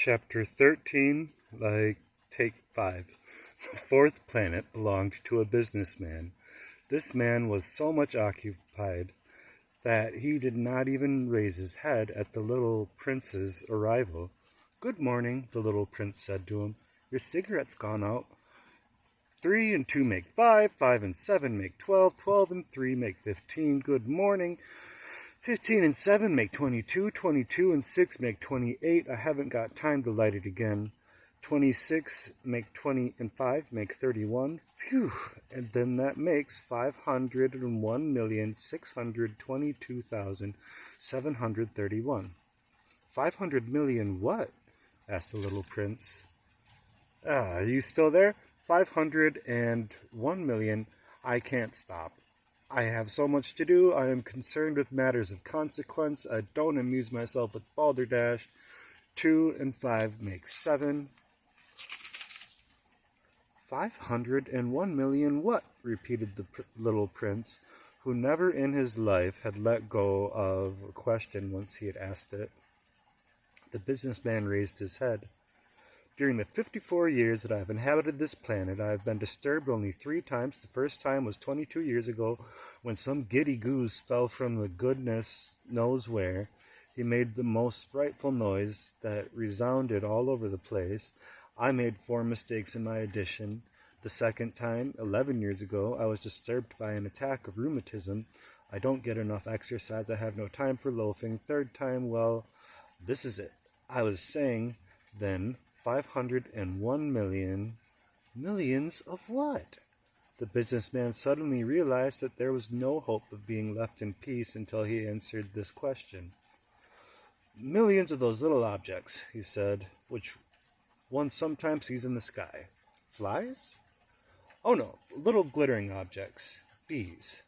Chapter 13, take 5. The fourth planet belonged to a businessman. This man was so much occupied that he did not even raise his head at the little prince's arrival. "Good morning," the little prince said to him. "Your cigarette's gone out. 3 and 2 make 5, 5 and 7 make 12, 12 and 3 make 15. Good morning. 15 and 7 make 22, 22 and 6 make 28. I haven't got time to light it again. 26 make 20 and 5 make 31. Phew, and then that makes 501,622,731. 500 million what? Asked the little prince. Are you still there? 501 million. I can't stop. I have so much to do. I am concerned with matters of consequence. I don't amuse myself with balderdash. 2 and 5 make 7. 501 million what? Repeated the little prince, who never in his life had let go of a question once he had asked it. The businessman raised his head. During the 54 years that I have inhabited this planet, I have been disturbed only 3 times. The first time was 22 years ago, when some giddy goose fell from the goodness knows where. He made the most frightful noise that resounded all over the place. I made 4 mistakes in my addition. The second time, 11 years ago, I was disturbed by an attack of rheumatism. I don't get enough exercise. I have no time for loafing. Third time, well, this is it. I was saying then, 501 million. Millions of what? The businessman suddenly realized that there was no hope of being left in peace until he answered this question. Millions of those little objects, he said, which one sometimes sees in the sky. Flies? Oh no, little glittering objects. Bees.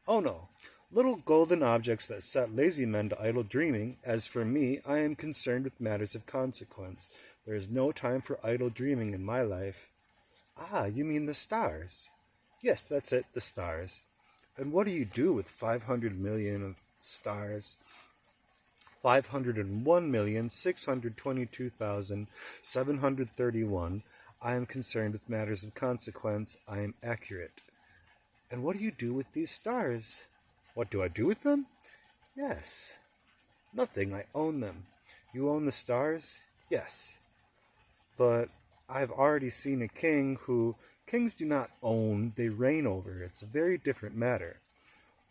Oh no, little golden objects that set lazy men to idle dreaming. As for me, I am concerned with matters of consequence. There is no time for idle dreaming in my life. Ah, you mean the stars? Yes, that's it, the stars. And what do you do with 500 million of stars? 501,622,731. I am concerned with matters of consequence. I am accurate. And what do you do with these stars? What do I do with them? Yes. Nothing, I own them. You own the stars? Yes. But I've already seen a king who... Kings do not own, they reign over. It's a very different matter.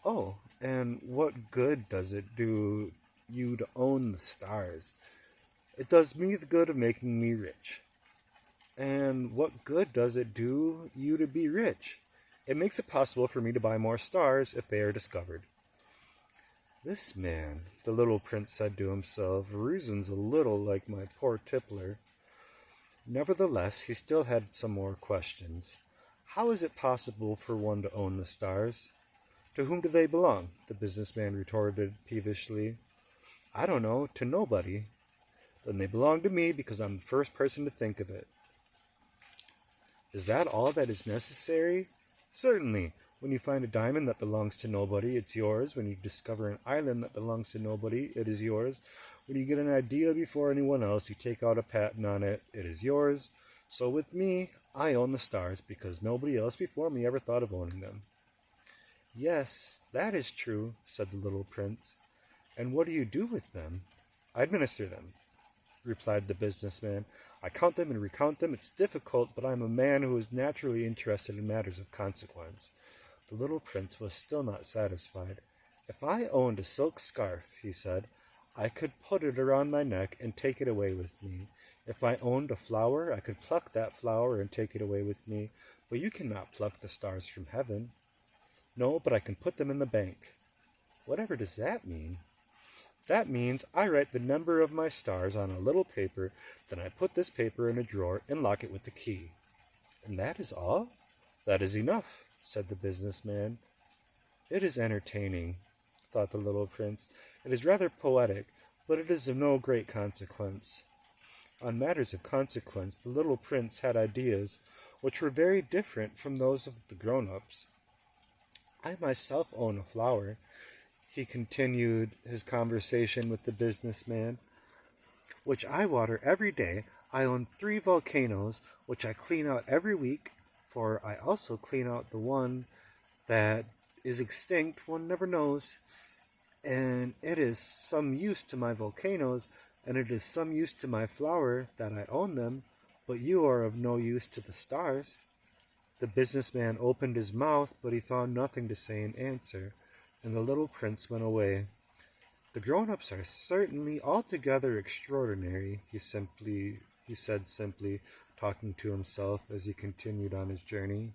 Oh, and what good does it do you to own the stars? It does me the good of making me rich. And what good does it do you to be rich? It makes it possible for me to buy more stars if they are discovered. This man, the little prince said to himself, reasons a little like my poor tippler. Nevertheless, he still had some more questions. How is it possible for one to own the stars? To whom do they belong? The businessman retorted peevishly. I don't know, to nobody. Then they belong to me because I'm the first person to think of it. Is that all that is necessary? Certainly. When you find a diamond that belongs to nobody, it's yours. When you discover an island that belongs to nobody, it is yours. When you get an idea before anyone else, you take out a patent on it, it is yours. So with me, I own the stars because nobody else before me ever thought of owning them. Yes, that is true, said the little prince. And what do you do with them? I administer them, replied the businessman. I count them and recount them. It's difficult, but I'm a man who is naturally interested in matters of consequence. The little prince was still not satisfied. If I owned a silk scarf, he said, I could put it around my neck and take it away with me. If I owned a flower, I could pluck that flower and take it away with me. But you cannot pluck the stars from heaven. No, but I can put them in the bank. Whatever does that mean? That means I write the number of my stars on a little paper, then I put this paper in a drawer and lock it with the key. And that is all? That is enough, said the businessman. It is entertaining, thought the little prince. It is rather poetic, but it is of no great consequence. On matters of consequence, the little prince had ideas which were very different from those of the grown-ups. I myself own a flower. He continued his conversation with the businessman. which I water every day. I own 3 volcanoes, which I clean out every week, for I also clean out the one that is extinct, one never knows. And it is some use to my volcanoes, and it is some use to my flower that I own them, but you are of no use to the stars. The businessman opened his mouth, but he found nothing to say in answer, and the little prince went away. The grown-ups are certainly altogether extraordinary, he said simply, talking to himself as he continued on his journey.